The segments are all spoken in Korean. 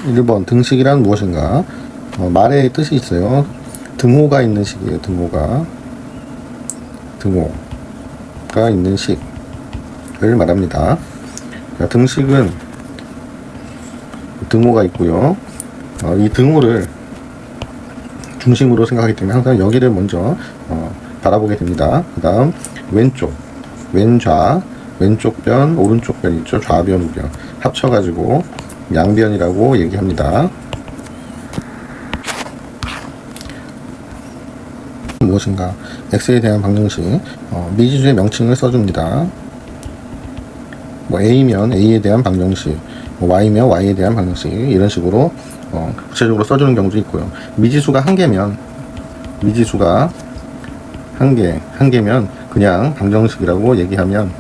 1번 등식이란 무엇인가? 말의 뜻이 있어요. 등호가 있는 식이에요. 등호가 있는 식을 말합니다. 자, 등식은 등호가 있고요. 이 등호를 중심으로 생각하기 때문에 항상 여기를 먼저 바라보게 됩니다. 그 다음 왼쪽 변, 오른쪽 변 있죠. 좌변, 우변 합쳐가지고 양변이라고 얘기합니다. 무엇인가? x에 대한 방정식, 미지수의 명칭을 써줍니다. a면 a에 대한 방정식, y면 y에 대한 방정식, 이런 식으로 구체적으로 써주는 경우도 있고요. 미지수가 한 개면 그냥 방정식이라고 얘기하면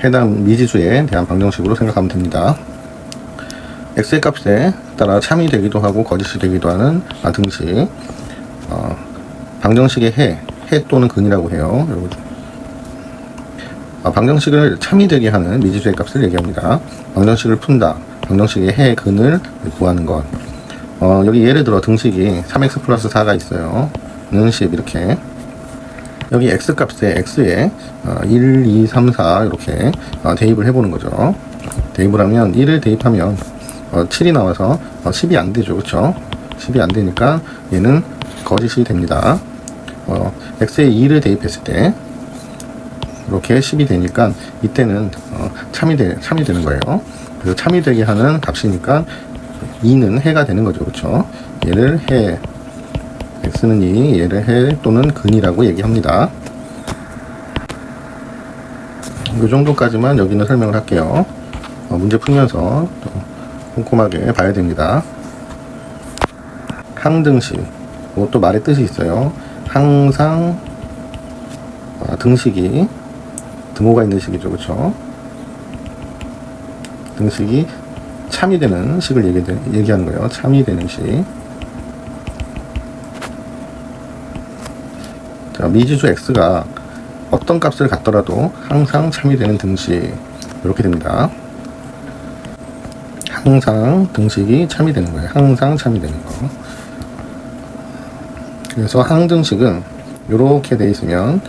해당 미지수에 대한 방정식으로 생각하면 됩니다. x의 값에 따라 참이 되기도 하고 거짓이 되기도 하는 등식, 방정식의 해 또는 근이라고 해요. 방정식을 참이 되게 하는 미지수의 값을 얘기합니다. 방정식을 푼다, 방정식의 해, 근을 구하는 것. 여기 예를 들어 등식이 3x 플러스 4가 있어요. 는 10 이렇게. 여기 x값에 x에 1, 2, 3, 4 이렇게 대입을 해보는 거죠. 대입을 하면 1을 대입하면 7이 나와서 10이 안 되죠. 그렇죠? 10이 안 되니까 얘는 거짓이 됩니다. x에 2를 대입했을 때 이렇게 10이 되니까 이때는 참이 되는 거예요. 그래서 참이 되게 하는 값이니까 2는 해가 되는 거죠. 그렇죠? 얘를 해, x는 2, 얘를 해 또는 근이라고 얘기합니다. 이 정도까지만 여기는 설명을 할게요. 문제 풀면서 꼼꼼하게 봐야 됩니다. 항등식, 이것도 말의 뜻이 있어요. 항상 등식이 등호가 있는 식이죠. 그렇죠? 등식이 참이 되는 식을 얘기하는 거예요. 참이 되는 식. 자, 미지수 x가 어떤 값을 갖더라도 항상 참이 되는 등식, 이렇게 됩니다. 항상 등식이 참이 되는 거예요. 항상 참이 되는 거. 그래서 항등식은 이렇게 돼 있으면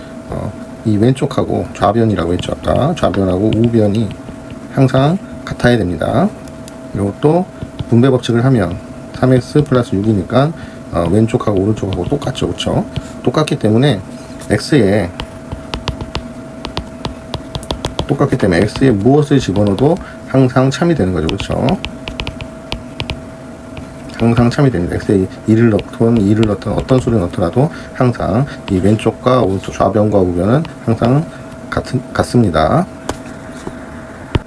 이 왼쪽하고 좌변이라고 했죠. 아까 좌변하고 우변이 항상 같아야 됩니다. 이것도 분배 법칙을 하면 3x 플러스 6이니까 왼쪽하고 오른쪽하고 똑같죠. 그렇죠? 똑같기 때문에 x에 무엇을 집어넣어도 항상 참이 되는 거죠. 그렇죠? 항상 참이 됩니다. x에 1을 넣든 어떤 수를 넣더라도 항상 이 왼쪽과 오른쪽 좌변과 우변은 항상 같습니다.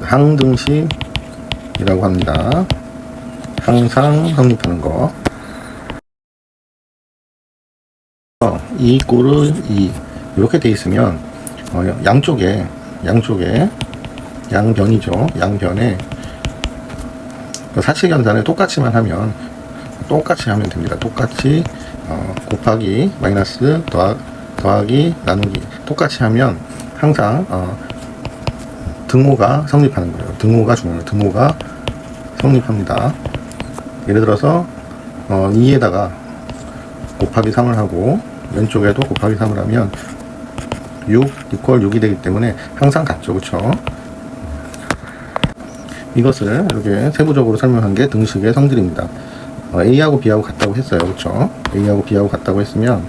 항등식이라고 합니다. 항상 성립하는 거. 2 꼴을 2 이렇게 돼 있으면 양쪽에 양변이죠. 양변에 사칙연산을 똑같이 하면 됩니다. 똑같이 곱하기 마이너스 더하기 나누기 똑같이 하면 항상 등호가 성립하는 거예요. 등호가 중요해요. 등호가 성립합니다. 예를 들어서 2에다가 곱하기 3을 하고 왼쪽에도 곱하기 3을 하면 6 이퀄 6이 되기 때문에 항상 같죠. 그렇죠? 이것을 이렇게 세부적으로 설명한 게 등식의 성질입니다. A하고 B하고 같다고 했어요. 그렇죠? A하고 B하고 같다고 했으면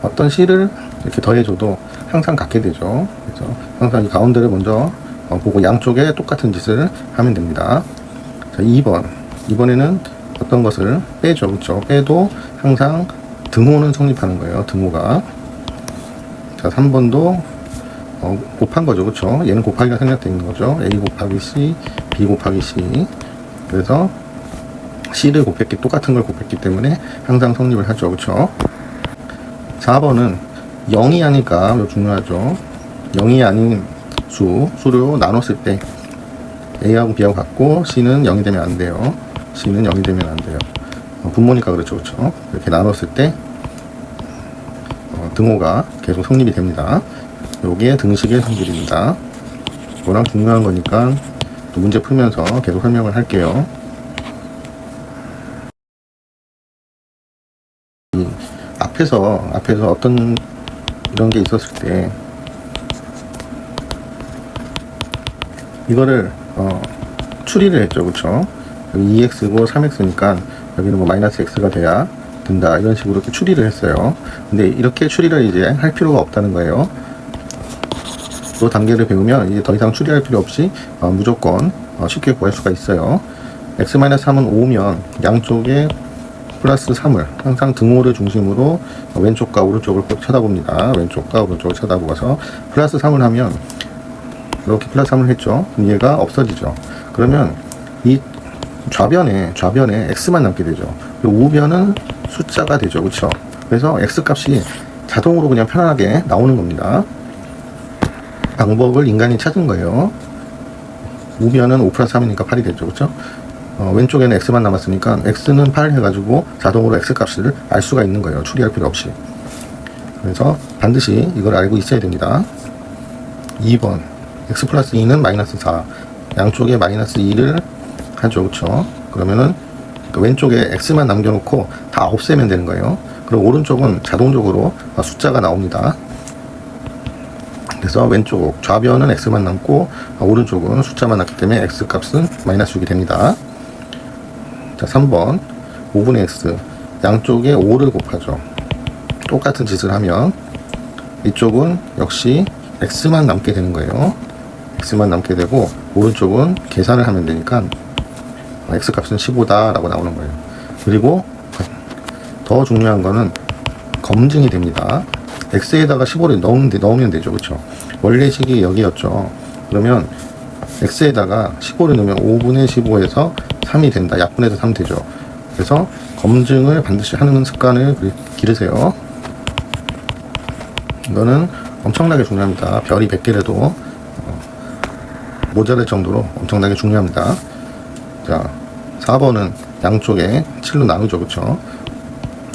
어떤 C를 이렇게 더해줘도 항상 같게 되죠. 그래서 항상 이 가운데를 먼저 보고 양쪽에 똑같은 짓을 하면 됩니다. 자, 2번에는 어떤 것을 빼죠. 그렇죠? 빼도 항상 등호는 성립하는 거예요. 등호가. 자, 3번도 곱한 거죠. 그렇죠? 얘는 곱하기가 생략되어 있는 거죠. A 곱하기 C, B 곱하기 C. 그래서 C를 똑같은 걸 곱했기 때문에 항상 성립을 하죠. 그렇죠? 4번은 0이 아니까 이거 중요하죠. 0이 아닌 수로 나눴을 때 A하고 B하고 같고 C는 0이 되면 안 돼요. C는 0이 되면 안 돼요. 분모니까 그렇죠. 그렇죠? 이렇게 나눴을 때 등호가 계속 성립이 됩니다. 여기에 등식의 성질입니다. 이거랑 중요한 거니까 또 문제 풀면서 계속 설명을 할게요. 이 앞에서 어떤 이런 게 있었을 때 이거를 추리를 했죠. 그쵸? 여기 2x고 3x니까 여기는 뭐 마이너스 x가 돼야 된다, 이런 식으로 이렇게 추리를 했어요. 근데 이렇게 추리를 이제 할 필요가 없다는 거예요. 이 단계를 배우면 이제 더 이상 추리할 필요 없이 무조건 쉽게 구할 수가 있어요. x-3은 5면 양쪽에 플러스 3을 항상 등호를 중심으로 왼쪽과 오른쪽을 꼭 쳐다봅니다. 왼쪽과 오른쪽을 쳐다보고서 플러스 3을 하면 이렇게 플러스 3을 했죠. 그럼 얘가 없어지죠. 그러면 이 좌변에 x만 남게 되죠. 그리고 우변은 숫자가 되죠. 그쵸? 그래서 x 값이 자동으로 그냥 편안하게 나오는 겁니다. 방법을 인간이 찾은 거예요. 우변은 5 플러스 3이니까 8이 되죠. 그쵸? 왼쪽에는 x만 남았으니까 x는 8 해가지고 자동으로 x 값을 알 수가 있는 거예요. 추리할 필요 없이. 그래서 반드시 이걸 알고 있어야 됩니다. 2번 x 플러스 2는 마이너스 4, 양쪽에 마이너스 2를 하죠. 그쵸? 그러면은 왼쪽에 x만 남겨놓고 다 없애면 되는 거예요. 그럼 오른쪽은 자동적으로 숫자가 나옵니다. 그래서 왼쪽 좌변은 x만 남고 오른쪽은 숫자만 남기 때문에 x 값은 마이너스 6이 됩니다. 자, 3번 5분의 x, 양쪽에 5를 곱하죠. 똑같은 짓을 하면 이쪽은 역시 x만 남게 되는 거예요. x만 남게 되고 오른쪽은 계산을 하면 되니까 x 값은 15다 라고 나오는 거예요. 그리고 더 중요한 거는 검증이 됩니다. x에다가 15를 넣으면 되죠. 그쵸? 원래 식이 여기였죠. 그러면 x에다가 15를 넣으면 5분의 15에서 3이 된다. 약분해서 3 되죠. 그래서 검증을 반드시 하는 습관을 기르세요. 이거는 엄청나게 중요합니다. 별이 100개라도 모자랄 정도로 엄청나게 중요합니다. 자, 4번은 양쪽에 7로 나누죠. 그쵸?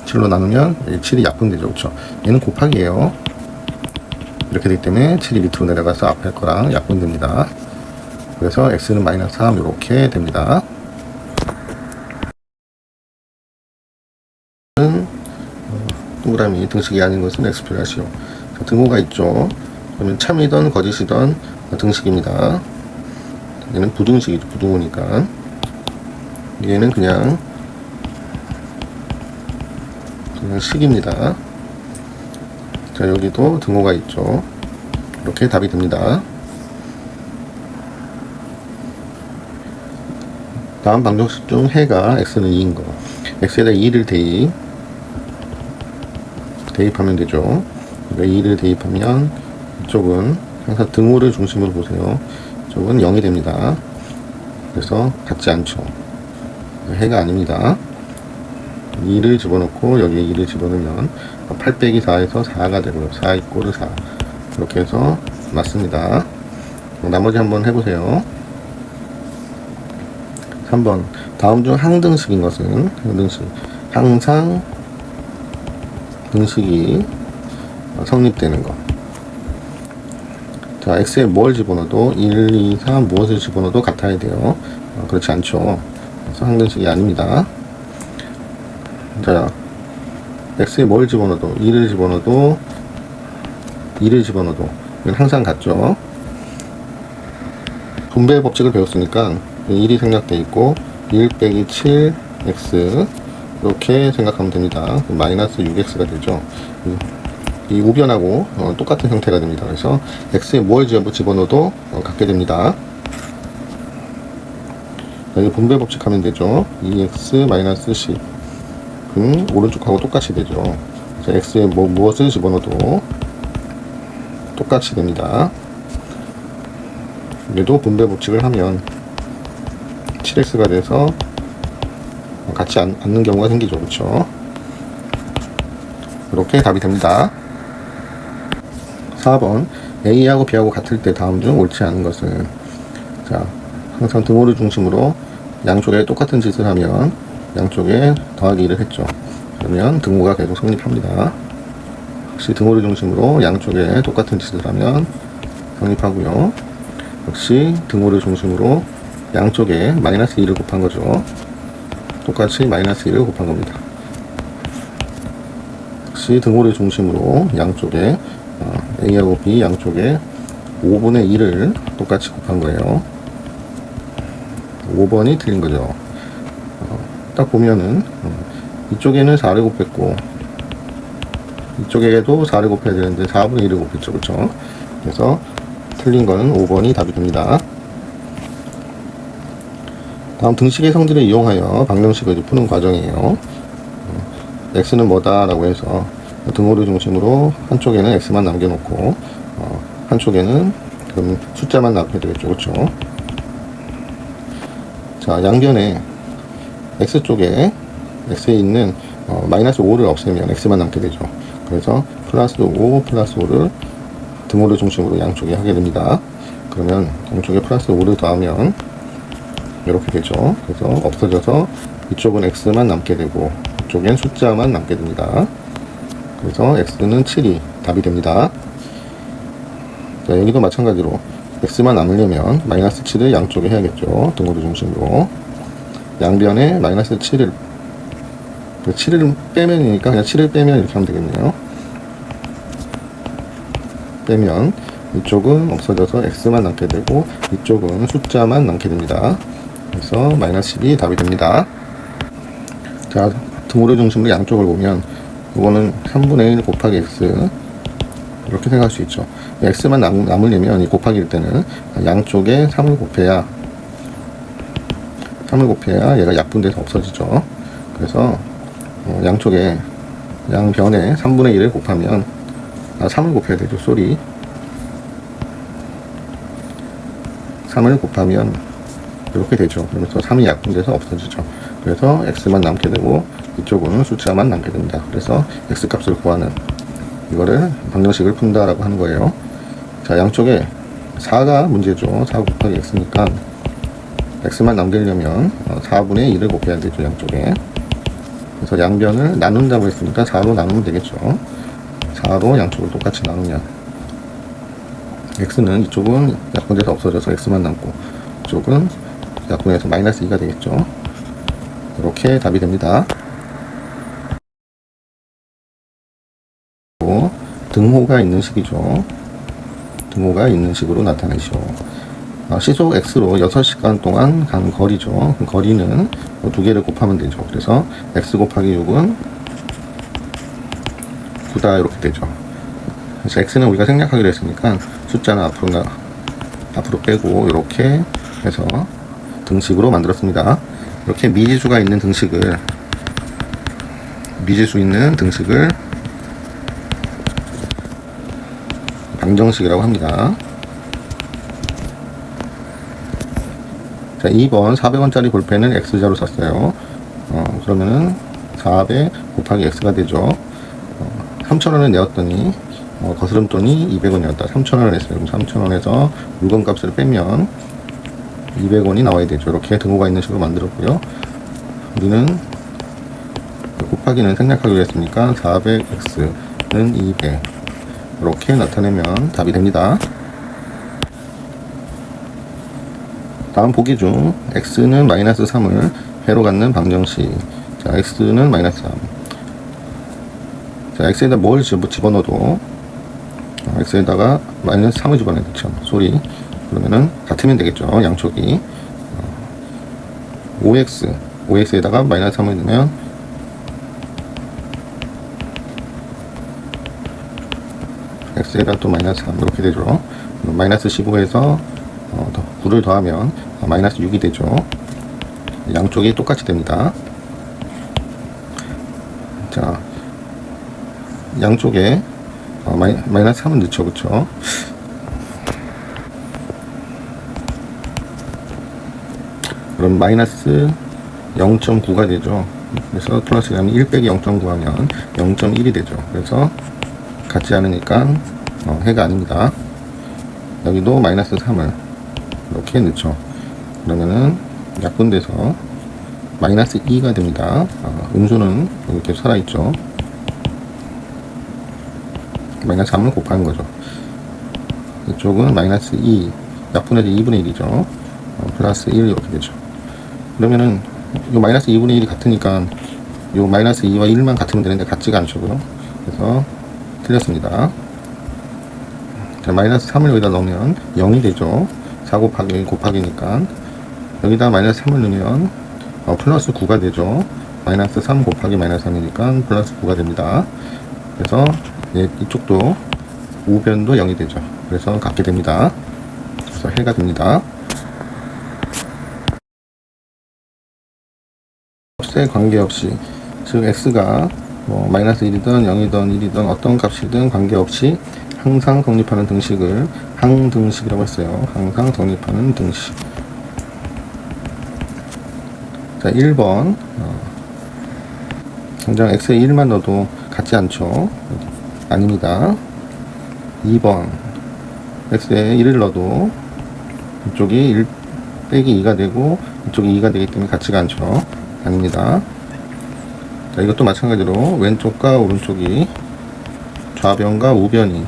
7로 나누면 7이 약분되죠. 그쵸? 얘는 곱하기예요. 이렇게 되기 때문에 7이 밑으로 내려가서 앞에 거랑 약분됩니다. 그래서 x는 마이너스 3 이렇게 됩니다. 동그라미 등식이 아닌 것은 x표를 하시오. 등호가 있죠. 그러면 참이던 거짓이던 등식입니다. 얘는 부등식이죠. 부등호니까. 얘는 그냥 식입니다. 자, 여기도 등호가 있죠. 이렇게 답이 됩니다. 다음 방정식 중 해가 x는 2인 거. x에다 2를 대입하면 되죠. 2를 대입하면 이쪽은 항상 등호를 중심으로 보세요. 이쪽은 0이 됩니다. 그래서 같지 않죠. 해가 아닙니다. 2를 집어넣고 여기에 2를 집어넣으면 8 빼기 4에서 4가 되고요. 4 이꼬르 4. 이렇게 해서 맞습니다. 나머지 한번 해보세요. 3번 다음 중 항등식인 것은 항상 등식이 성립되는 것. 자, x에 뭘 집어넣어도 1, 2, 3 무엇을 집어넣어도 같아야 돼요. 그렇지 않죠. 그래서 항등식이 아닙니다. 자, x에 뭘 집어넣어도 2를 집어넣어도 이건 항상 같죠. 분배 법칙을 배웠으니까 1이 생략되어 있고 1 빼기 7x 이렇게 생각하면 됩니다. 마이너스 6x가 되죠. 이 우변하고 똑같은 형태가 됩니다. 그래서 x에 뭘 집어넣어도 같게 됩니다. 여기 분배 법칙 하면 되죠. 2x 마이너스 10 오른쪽하고 똑같이 되죠. 그래서 x에 무엇을 집어넣어도 똑같이 됩니다. 얘도 분배 법칙을 하면 7x가 돼서 같지 않는 경우가 생기죠. 그렇죠? 이렇게 답이 됩니다. 4번 A하고 B하고 같을 때 다음 중 옳지 않은 것은, 자, 항상 등호를 중심으로 양쪽에 똑같은 짓을 하면 양쪽에 더하기 1을 했죠. 그러면 등호가 계속 성립합니다. 역시 등호를 중심으로 양쪽에 똑같은 짓을 하면 성립하고요. 역시 등호를 중심으로 양쪽에 마이너스 2를 곱한 거죠. 똑같이 마이너스 1을 곱한 겁니다. 다시 등호를 중심으로 양쪽에 A하고 B 양쪽에 5분의 1을 똑같이 곱한 거예요. 5번이 틀린 거죠. 딱 보면은 이쪽에는 4를 곱했고 이쪽에도 4를 곱해야 되는데 4분의 1을 곱했죠. 그렇죠? 그래서 틀린 거는 5번이 답이 됩니다. 다음 등식의 성질을 이용하여 방정식을 푸는 과정이에요. x는 뭐다 라고 해서 등호를 중심으로 한쪽에는 x만 남겨놓고 한쪽에는 그럼 숫자만 남겨야 되겠죠. 그렇죠? 자, 양변에 x쪽에 x에 있는 마이너스 5를 없애면 x만 남게 되죠. 그래서 플러스 5 플러스 5를 등호를 중심으로 양쪽에 하게 됩니다. 그러면 양쪽에 플러스 5를 더하면 이렇게 되죠. 그래서 없어져서 이쪽은 x만 남게 되고 이쪽엔 숫자만 남게 됩니다. 그래서 x는 7이 답이 됩니다. 자, 여기도 마찬가지로 x만 남으려면 마이너스 7을 양쪽에 해야겠죠. 등호를 중심으로 양변에 마이너스 7을 빼면이니까 그냥 7을 빼면 이렇게 하면 되겠네요. 빼면 이쪽은 없어져서 x만 남게 되고 이쪽은 숫자만 남게 됩니다. 그래서 마이너스 10이 답이 됩니다. 자, 등호를 중심으로 양쪽을 보면 이거는 3분의 1 곱하기 x 이렇게 생각할 수 있죠. x만 남으려면 이 곱하기일 때는 양쪽에 3을 곱해야 얘가 약분돼서 없어지죠. 그래서 양쪽에 양변에 3분의 1을 곱하면 3을 곱해야 되죠. 3을 곱하면 이렇게 되죠. 그러면서 3이 약분돼서 없어지죠. 그래서 x만 남게 되고 이쪽은 숫자만 남게 됩니다. 그래서 x 값을 구하는 이거를 방정식을 푼다라고 하는 거예요. 자, 양쪽에 4가 문제죠. 4 곱하기 x니까 x만 남기려면 4분의 1을 곱해야 되죠. 양쪽에. 그래서 양변을 나눈다고 했으니까 4로 나누면 되겠죠. 4로 양쪽을 똑같이 나누면 x는 이쪽은 약분돼서 없어져서 x만 남고 이쪽은 약분해서 마이너스 2가 되겠죠. 이렇게 답이 됩니다. 등호가 있는 식이죠. 등호가 있는 식으로 나타내시오. 시속 x로 6시간 동안 간 거리죠. 그 거리는 두 개를 곱하면 되죠. 그래서 x 곱하기 6은 9다 이렇게 되죠. 그래서 x는 우리가 생략하기로 했으니까 숫자는 앞으로 빼고 이렇게 해서 등식으로 만들었습니다. 이렇게 미지수 있는 등식을 방정식이라고 합니다. 자, 2번 400원짜리 볼펜은 x자로 샀어요. 그러면은 400 곱하기 x가 되죠. 3,000원을 내었더니 거스름돈이 200원이었다. 3,000원을 냈어요. 그럼 3,000원에서 물건값을 빼면 200원이 나와야 되죠. 이렇게 등호가 있는 식으로 만들었고요. 우리는 곱하기는 생략하기로 했으니까 400x는 200 이렇게 나타내면 답이 됩니다. 다음 보기 중 x는 마이너스 3을 회로 갖는 방정식. 자, x는 마이너스 3. 자, x에다 뭘 집어넣어도 x에다가 마이너스 3을 집어넣어야 되죠. 그러면은 같으면 되겠죠. 양쪽이 5x에다가 마이너스 3을 넣으면 x에다 또 마이너스 3 이렇게 되죠. 마이너스 15에서 9를 더하면 마이너스 6이 되죠. 양쪽이 똑같이 됩니다. 자, 양쪽에 마이너스 3은 넣죠. 그쵸? 그럼 마이너스 0.9가 되죠. 그래서 플러스 하면 1 빼기 0.9 하면 0.1이 되죠. 그래서 같지 않으니까 해가 아닙니다. 여기도 마이너스 3을 이렇게 넣죠. 그러면은 약분돼서 마이너스 2가 됩니다. 음수는 이렇게 살아있죠. 마이너스 3을 곱하는 거죠. 이쪽은 마이너스 2 약분해서 2분의 1이죠. 플러스 1 이렇게 되죠. 그러면은 요 마이너스 2분의 1이 같으니까 요 마이너스 2와 1만 같으면 되는데 같지가 않죠. 그럼 그래서 틀렸습니다. 자, 마이너스 3을 여기다 넣으면 0이 되죠. 4 곱하기 곱하기니까 여기다 마이너스 3을 넣으면 플러스 9가 되죠. 마이너스 3 곱하기 마이너스 3이니까 플러스 9가 됩니다. 그래서 이쪽도 우변도 0이 되죠. 그래서 같게 됩니다. 그래서 해가 됩니다. 값에 관계없이, 즉 x가 마이너스 1이든 0이든 1이든 어떤 값이든 관계없이 항상 성립하는 등식을 항등식이라고 했어요. 항상 성립하는 등식. 자, 1번 당장 x에 1만 넣어도 같지 않죠. 아닙니다. 2번 x에 1을 넣어도 이쪽이 1 빼기 2가 되고 이쪽이 2가 되기 때문에 같지가 않죠. 아닙니다. 자, 이것도 마찬가지로 왼쪽과 오른쪽이 좌변과 우변이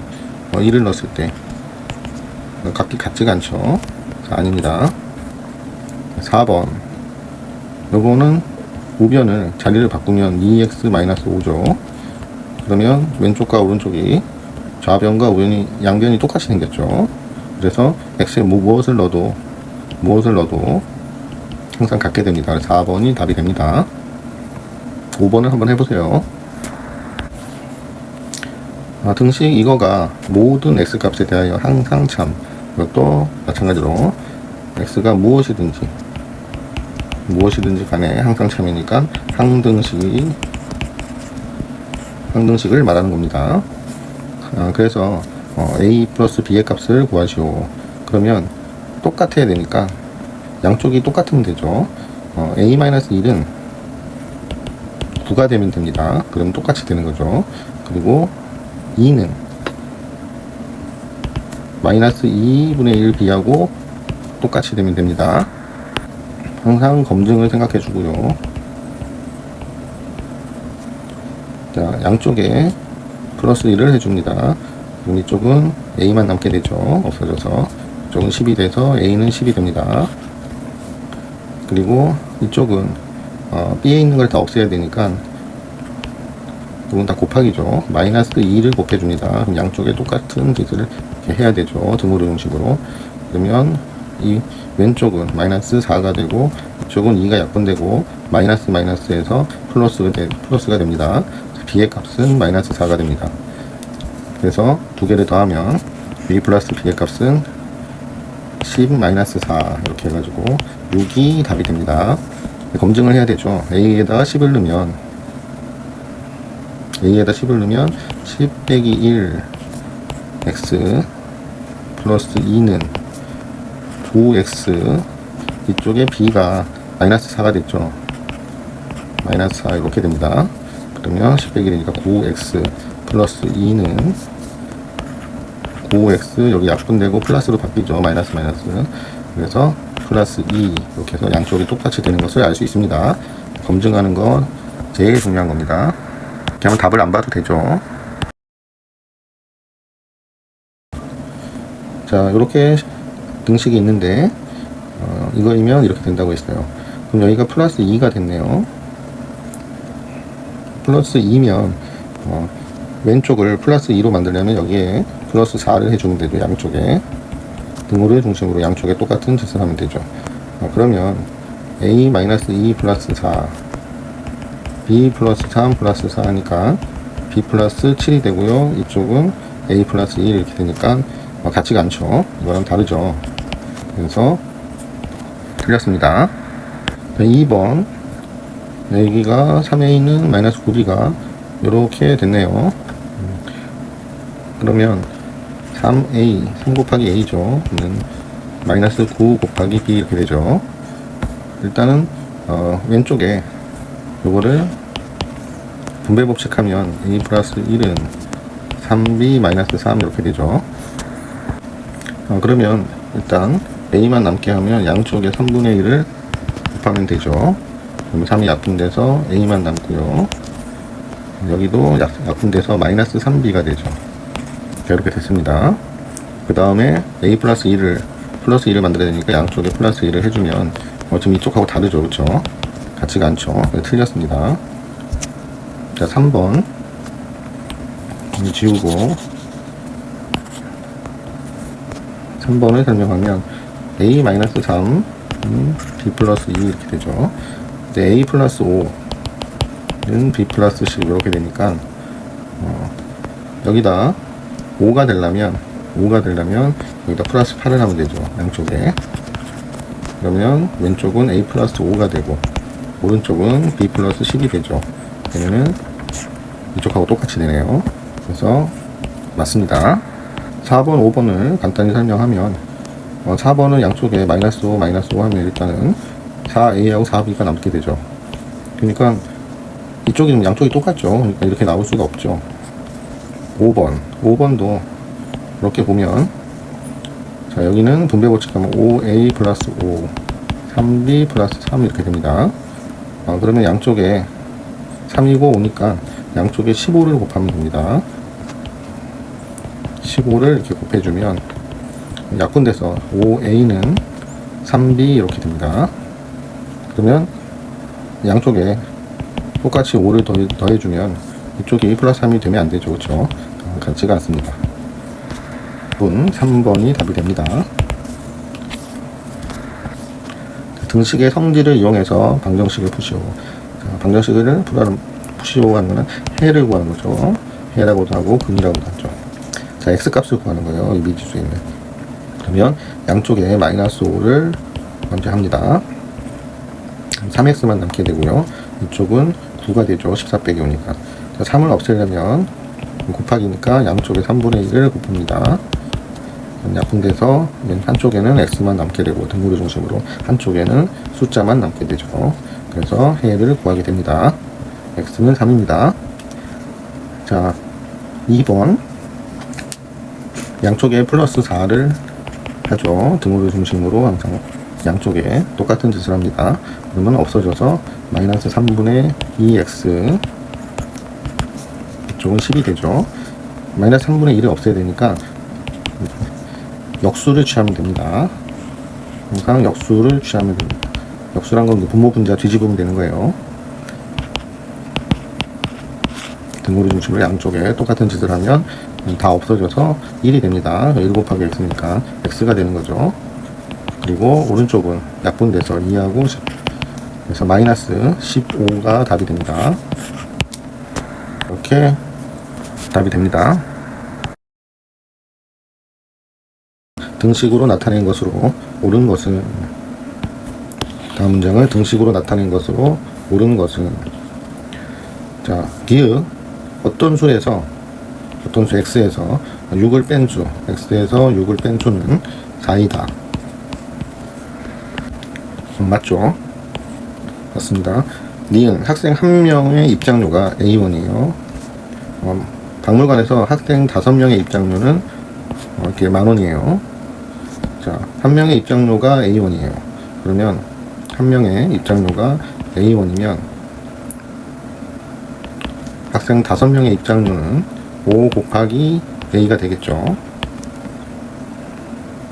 1을 넣었을 때 각기 같지가 않죠. 자, 아닙니다. 4번 요거는 우변을 자리를 바꾸면 2x-5죠. 그러면 왼쪽과 오른쪽이 좌변과 우변이 양변이 똑같이 생겼죠. 그래서 x에 무엇을 넣어도 항상 같게 됩니다. 4번이 답이 됩니다. 5번을 한번 해보세요. 등식 이거가 모든 x값에 대하여 항상 참, 이것도 마찬가지로 x가 무엇이든지 간에 항상 참이니까 항등식을 말하는 겁니다. 그래서 a 플러스 b의 값을 구하시오. 그러면 똑같아야 되니까 양쪽이 똑같으면 되죠. a-1은 9가 되면 됩니다. 그럼 똑같이 되는 거죠. 그리고 2는 마이너스 2분의 1 b하고 똑같이 되면 됩니다. 항상 검증을 생각해 주고요. 자, 양쪽에 플러스 1을 해줍니다. 그럼 이쪽은 a만 남게 되죠. 없어져서 이쪽은 10이 돼서 a는 10이 됩니다. 그리고 이쪽은 b에 있는 걸 다 없애야 되니까 이건 다 곱하기죠. 마이너스 2를 곱해줍니다. 그럼 양쪽에 똑같은 짓을 이렇게 해야 되죠. 등호로 형식으로. 그러면 이 왼쪽은 마이너스 4가 되고 이쪽은 2가 약분되고 마이너스에서 플러스가 됩니다. b의 값은 마이너스 4가 됩니다. 그래서 두 개를 더하면 a 플러스 b의 값은 10 마이너스 4 이렇게 해가지고 6이 답이 됩니다. 검증을 해야 되죠. a에다가 10을 넣으면 10 빼기 1 x 플러스 2는 9x 이쪽에 b가 마이너스 4가 됐죠. 마이너스 4 이렇게 됩니다. 그러면 10 빼기 1이니까 9x 플러스 2는 9x 여기 약분되고 플러스로 바뀌죠. 마이너스. 그래서 플러스 2 이렇게 해서 양쪽이 똑같이 되는 것을 알 수 있습니다. 검증하는 건 제일 중요한 겁니다. 이렇게 하면 답을 안 봐도 되죠. 자, 이렇게 등식이 있는데 이거이면 이렇게 된다고 했어요. 그럼 여기가 플러스 2가 됐네요. 플러스 2면 왼쪽을 플러스 2로 만들려면 여기에 플러스 4를 해주면 되죠. 양쪽에 등호를 중심으로 양쪽에 똑같은 짓을 하면 되죠. 그러면 a-2 플러스 4 b 플러스 3 플러스 4 하니까 b 플러스 7이 되고요. 이쪽은 a 플러스 1 이렇게 되니까 같지가 않죠. 이거랑 다르죠. 그래서 틀렸습니다. 2번 여기가 3a는 마이너스 9b가 이렇게 됐네요. 그러면 3 곱하기 a죠. 마이너스 9 곱하기 b 이렇게 되죠. 일단은 왼쪽에 요거를 분배 법칙하면 a 플러스 1은 3b 마이너스 3 이렇게 되죠. 그러면 일단 a만 남게 하면 양쪽에 3분의 1을 곱하면 되죠. 그럼 3이 약분돼서 a만 남고요. 여기도 약분돼서 마이너스 3b가 되죠. 이렇게 됐습니다. 그 다음에 a 플러스 2를 만들어야 되니까 양쪽에 플러스 1을 해주면 지금 이쪽하고 다르죠. 그렇죠? 같지가 않죠. 틀렸습니다. 자, 3번 지우고 3번을 설명하면 a-3 b 플러스 2 이렇게 되죠. 이제 a 플러스 5는 b 플러스 10 이렇게 되니까 여기다 5가 되려면 여기다 플러스 8을 하면 되죠. 양쪽에. 그러면 왼쪽은 a 플러스 5가 되고 오른쪽은 b 플러스 10이 되죠. 그러면은 이쪽하고 똑같이 되네요. 그래서 맞습니다. 4번, 5번을 간단히 설명하면 4번은 양쪽에 마이너스 5, 마이너스 5 하면 일단은 4a하고 4b가 남게 되죠. 그러니까 이쪽이 양쪽이 똑같죠. 그러니까 이렇게 나올 수가 없죠. 5번도 이렇게 보면 자, 여기는 분배 법칙하면 5a 플러스 5 3b 플러스 3 이렇게 됩니다. 그러면 양쪽에 3이고 5니까 양쪽에 15를 곱하면 됩니다. 15를 이렇게 곱해주면 약분돼서 5a는 3b 이렇게 됩니다. 그러면 양쪽에 똑같이 5를 더해주면 이쪽이 플러스 3이 되면 안 되죠. 그렇죠? 같지가 않습니다. 3번이 답이 됩니다. 등식의 성질을 이용해서 방정식을 푸시오. 방정식을 푸시오 하는 거는 해를 구하는 거죠. 해라고도 하고 근이라고도 하죠. 자, x값을 구하는 거예요. 이 미지수에 있는. 그러면 양쪽에 마이너스 5를 먼저 합니다. 3x만 남게 되고요. 이쪽은 9가 되죠. 14 빼기 5니까. 자, 3을 없애려면 곱하기니까 양쪽에 3분의 1을 곱합니다. 약분돼서 한쪽에는 x만 남게 되고 등호를 중심으로 한쪽에는 숫자만 남게 되죠. 그래서 해를 구하게 됩니다. x는 3입니다. 자, 2번 양쪽에 플러스 4를 하죠. 등호를 중심으로 항상 양쪽에 똑같은 짓을 합니다. 그러면 없어져서 마이너스 3분의 2x 이쪽은 10이 되죠. 마이너스 3분의 1을 없애야 되니까 역수를 취하면 됩니다. 항상 역수를 취하면 됩니다. 역수란 건 분모 분자 뒤집으면 되는 거예요. 등호를 중심으로 양쪽에 똑같은 짓을 하면 다 없어져서 1이 됩니다. 1 곱하기 x니까 x가 되는 거죠. 그리고 오른쪽은 약분돼서 2하고 10 그래서 마이너스 15가 답이 됩니다. 이렇게 답이 됩니다. 등식으로 나타낸 것으로 옳은 것은 다음 문장을 등식으로 나타낸 것으로 옳은 것은 자, 기읍 어떤 수 x에서 6을 뺀 수 x에서 6을 뺀 수는 4이다. 맞죠? 맞습니다. 니은 학생 1명의 입장료가 A1이에요. 박물관에서 학생 5명의 입장료는 이렇게 10,000원이에요. 자, 1명의 입장료가 A1이에요. 그러면 1명의 입장료가 A1이면 학생 5명의 입장료는 5 곱하기 A가 되겠죠.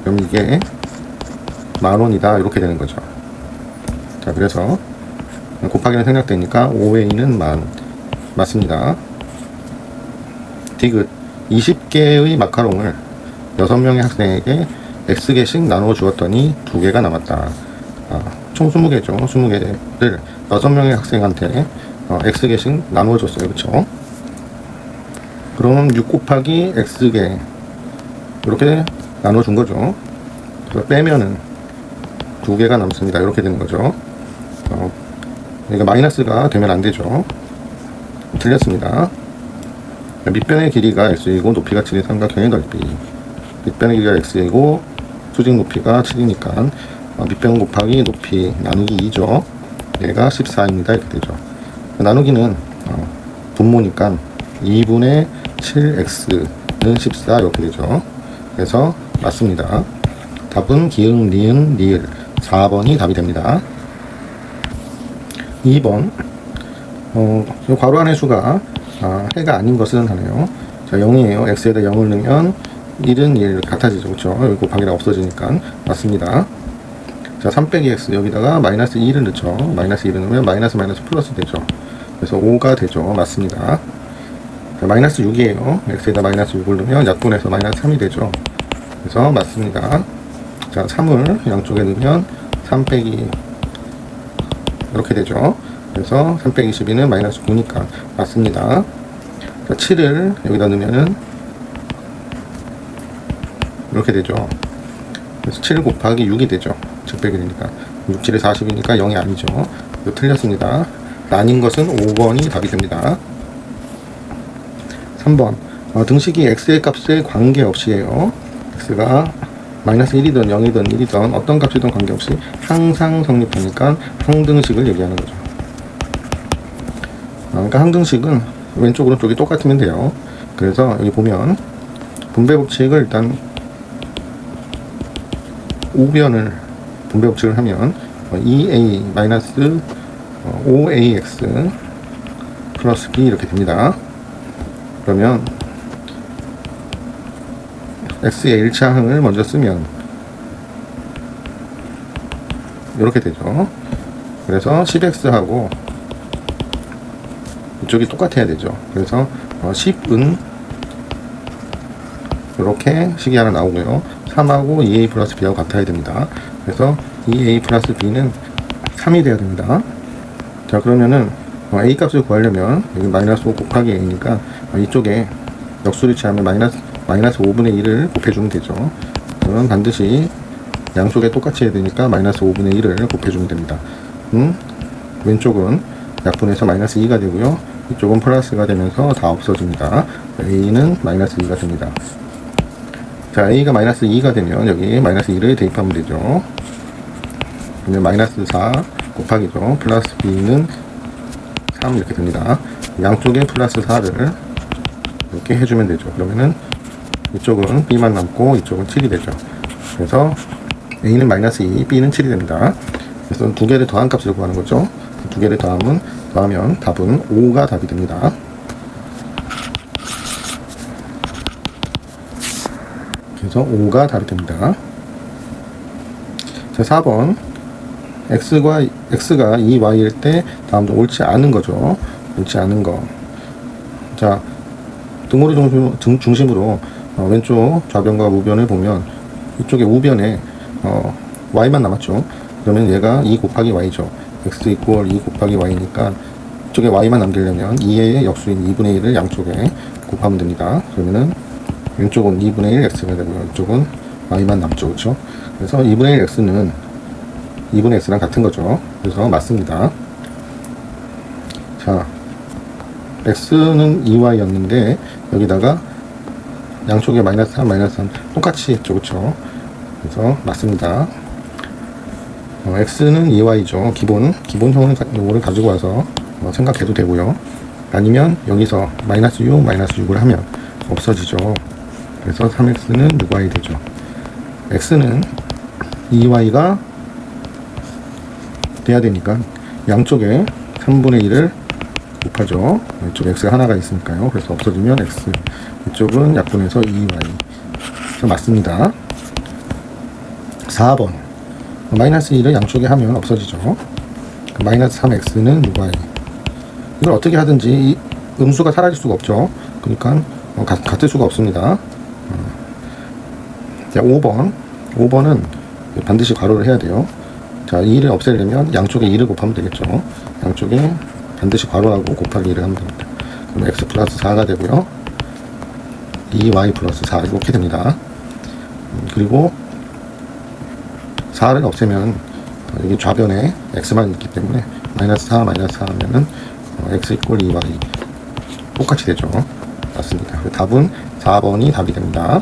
그럼 이게 10,000원이다 이렇게 되는 거죠. 자, 그래서 곱하기는 생략되니까 5A는 10,000 맞습니다. 디귿 20개의 마카롱을 6명의 학생에게 X개씩 나누어 주었더니 2개가 남았다. 총 20개죠. 20개를 6명의 학생한테 X개씩 나누어 줬어요. 그쵸? 그럼 6 곱하기 X개 이렇게 나눠 준 거죠. 그래서 빼면은 2개가 남습니다. 이렇게 되는 거죠. 그러니까 마이너스가 되면 안 되죠. 틀렸습니다. 밑변의 길이가 x이고 높이가 7인 삼각형의 넓이. 밑변의 길이가 x이고 수직 높이가 7이니까 밑변 곱하기 높이 나누기 2죠. 얘가 14입니다. 이렇게 되죠. 나누기는 분모니까 2분의 7x는 14 이렇게 되죠. 그래서 맞습니다. 답은 기응, 니은, 리을 4번이 답이 됩니다. 2번 괄호 안의 수가 해가 아닌 것은 하네요. 자, 0이에요. x에다 0을 넣으면 1은 1 같아지죠. 그렇죠? 여기 곱하기가 없어지니까 맞습니다. 자, 3 빼기 x 여기다가 마이너스 2를 넣죠. 마이너스 2를 넣으면 마이너스 플러스 되죠. 그래서 5가 되죠. 맞습니다. 자, 마이너스 6이에요. x에다 마이너스 6을 넣으면 약분해서 마이너스 3이 되죠. 그래서 맞습니다. 자, 3을 양쪽에 넣으면 3 빼기 이렇게 되죠. 그래서 3 빼기 12는 마이너스 9니까 맞습니다. 자, 7을 여기다 넣으면은 이렇게 되죠. 그래서 7 곱하기 6이 되죠. 즉 빼기 되니까 6, 7에 40이니까 0이 아니죠. 이거 틀렸습니다. 아닌 것은 5번이 답이 됩니다. 3번 등식이 x의 값에 관계없이에요. x가 마이너스 1이든 0이든 1이든 어떤 값이든 관계없이 항상 성립하니까 항등식을 얘기하는 거죠. 그러니까 항등식은 왼쪽 오른쪽이 똑같으면 돼요. 그래서 여기 보면 분배 법칙을 일단 우변을 분배 법칙을 하면 2a 마이너스 5ax 플러스 b 이렇게 됩니다. 그러면 x의 1차 항을 먼저 쓰면 이렇게 되죠. 그래서 10x하고 이쪽이 똑같아야 되죠. 그래서 10은 이렇게 식이 하나 나오고요. 3하고 2a 플러스 b하고 같아야 됩니다. 그래서 2a 플러스 b는 3이 돼야 됩니다. 자, 그러면은 a 값을 구하려면 여기 마이너스 5 곱하기 a니까 이쪽에 역수를 취하면 마이너스 5분의 1을 곱해주면 되죠. 그러면 반드시 양쪽에 똑같이 해야 되니까 마이너스 5분의 1을 곱해주면 됩니다. 왼쪽은 약분해서 마이너스 2가 되고요. 이쪽은 플러스가 되면서 다 없어집니다. a는 마이너스 2가 됩니다. 자, a가 마이너스 2가 되면 여기 마이너스 1을 대입하면 되죠. 그러면 마이너스 4 곱하기죠. 플러스 b는 3 이렇게 됩니다. 양쪽에 플러스 4를 이렇게 해주면 되죠. 그러면은 이쪽은 b만 남고 이쪽은 7이 되죠. 그래서 a는 마이너스 2, b는 7이 됩니다. 그래서 두 개를 더한 값을 구하는 거죠. 두 개를 더하면 답은 5가 답이 됩니다. 그래서 5가 답이 됩니다. 자, 4번 x가 2y일 때 다음도 옳지 않은 거죠. 옳지 않은 거. 자, 등호를 중심으로 왼쪽 좌변과 우변을 보면 이쪽에 우변에 y만 남았죠. 그러면 얘가 2 곱하기 y죠. x 이퀄 2 곱하기 y니까 이쪽에 y만 남기려면 2의 역수인 2분의 1을 양쪽에 곱하면 됩니다. 그러면은 왼쪽은 2분의 1 x가 되고요. 이쪽은 y만 남죠. 그렇죠? 그래서 2분의 1 x는 2분의 x랑 같은 거죠. 그래서 맞습니다. 자, x는 2y였는데 여기다가 양쪽에 마이너스 3, 마이너스 3 똑같이 했죠. 그렇죠? 그래서 맞습니다. x는 2y죠. 기본형을 가지고 와서 생각해도 되고요. 아니면 여기서 마이너스 6, 마이너스 6을 하면 없어지죠. 그래서 3x는 6y 되죠. x는 2y가 돼야 되니까 양쪽에 3분의 1을 곱하죠. 이쪽 x가 하나가 있으니까요. 그래서 없어지면 x. 이쪽은 약분해서 2y. 맞습니다. 4번. 마이너스 1을 양쪽에 하면 없어지죠. 마이너스 3x는 6y. 이걸 어떻게 하든지 이 음수가 사라질 수가 없죠. 그러니까 같을 수가 없습니다. 자, 5번은 반드시 괄호를 해야 돼요. 자, 2를 없애려면 양쪽에 2를 곱하면 되겠죠. 양쪽에 반드시 괄호하고 곱하기 1을 하면 됩니다. 그럼 x 플러스 4가 되고요. 2y 플러스 4 이렇게 됩니다. 그리고 4를 없애면 여기 좌변에 x만 있기 때문에 마이너스 4 하면은 x 이퀄 2y 똑같이 되죠. 맞습니다. 답은 4번이 답이 됩니다.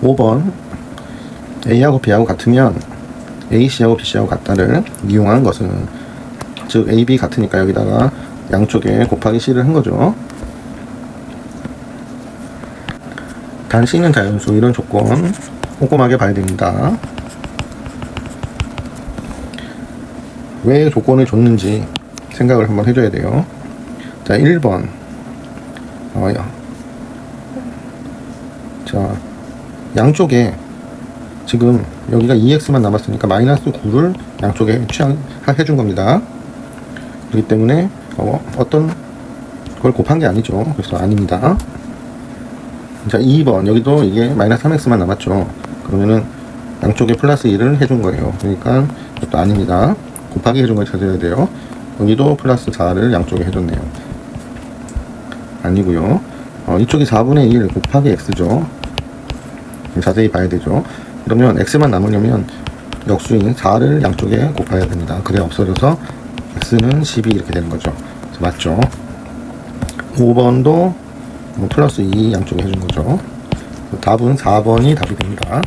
5번 A하고 B하고 같으면 AC하고 BC하고 같다를 이용한 것은, 즉 AB 같으니까 여기다가 양쪽에 곱하기 C를 한 거죠. 단 C는 자연수, 이런 조건 꼼꼼하게 봐야 됩니다. 왜 조건을 줬는지 생각을 한번 해줘야 돼요. 자, 1번 자, 양쪽에 지금 여기가 2x만 남았으니까 마이너스 9를 양쪽에 해준 겁니다. 그렇기 때문에 어떤 그걸 곱한 게 아니죠. 그래서 아닙니다. 자, 2번. 여기도 이게 마이너스 3x만 남았죠. 그러면은 양쪽에 플러스 1을 해준 거예요. 그러니까 이것도 아닙니다. 곱하기 해준 걸 찾아야 돼요. 여기도 플러스 4를 양쪽에 해줬네요. 아니고요. 이쪽이 4분의 1 곱하기 x죠. 자세히 봐야 되죠. 그러면 x만 남으려면 역수인 4를 양쪽에 곱해야 됩니다. 그래 없어져서 x는 12 이렇게 되는 거죠. 맞죠? 5번도 플러스 2 양쪽에 해준 거죠. 답은 4번이 답이 됩니다.